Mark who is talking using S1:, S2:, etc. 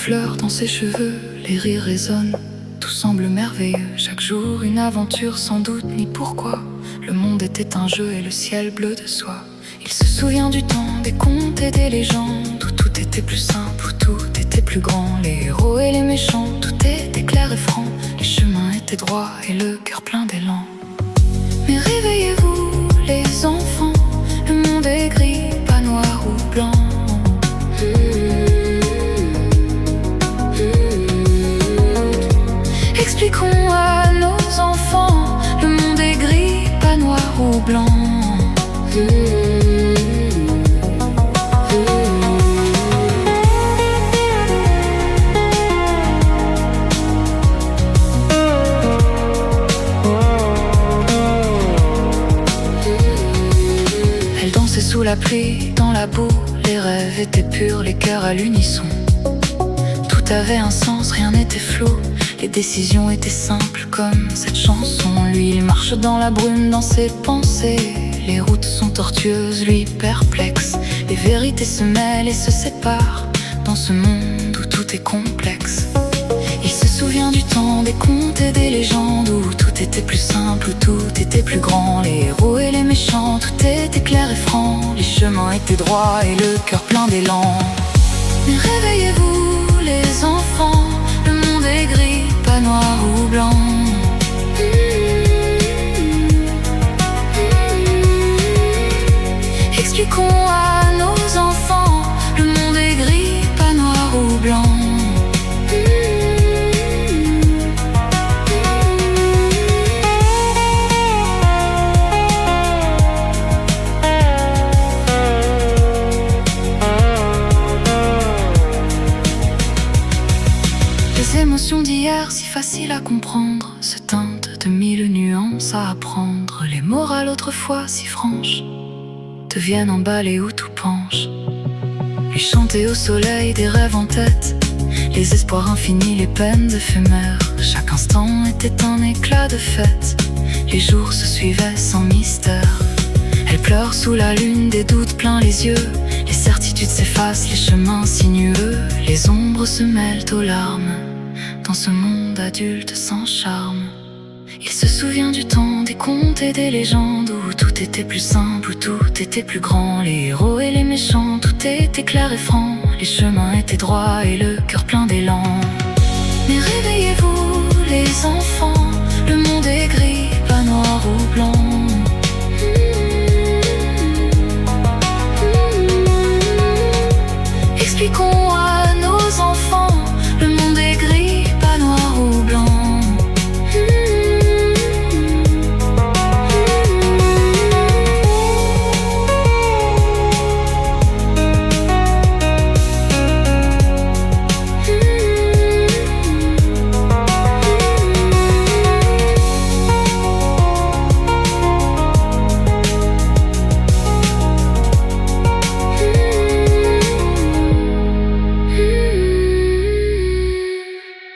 S1: fleurs dans ses cheveux, les rires résonnent, tout semble merveilleux. Chaque jour une aventure sans doute ni pourquoi. Le monde était un jeu et le ciel bleu de soie. Il se souvient du temps des contes et des légendes, où tout était plus simple, où tout était plus grand. Les héros et les méchants, tout était clair et franc. Les chemins étaient droits et le cœur plein d'élan. Mais réveillez-vous les enfants, le monde est gris, pas noir ou blanc. Expliquons à nos enfants, le monde est gris, pas noir ou blanc. Elle dansait sous la pluie, dans la boue, les rêves étaient purs, les cœurs à l'unisson. Tout avait un sens, rien n'était flou. Les décisions étaient simples comme cette chanson. Lui, il marche dans la brume, dans ses pensées. Les routes sont tortueuses, lui perplexe. Les vérités se mêlent et se séparent dans ce monde où tout est complexe. Il se souvient du temps des contes et des légendes, où tout était plus simple, où tout était plus grand. Les héros et les méchants, tout était clair et franc. Les chemins étaient droits et le cœur plein d'élan. Mais réveillez-vous les enfants, le monde est gris, pas noir ou blanc. Expliquons à nos enfants, le monde est gris, pas noir ou blanc. Les émotions d'hier, si faciles à comprendre, se teintent de mille nuances à apprendre. Les morales autrefois si franches deviennent emballées où tout penche. Lui chanter au soleil des rêves en tête, les espoirs infinis, les peines éphémères. Chaque instant était un éclat de fête, les jours se suivaient sans mystère. Elle pleure sous la lune, des doutes plein les yeux. Les certitudes s'effacent, les chemins sinueux. Les ombres se mêlent aux larmes dans ce monde adulte sans charme. Il se souvient du temps des contes et des légendes, où tout était plus simple, où tout était plus grand. Les héros et les méchants, tout était clair et franc. Les chemins étaient droits et le cœur plein d'élan. Mais réveillez-vous les enfants, le monde est gris, pas noir ou blanc. Expliquons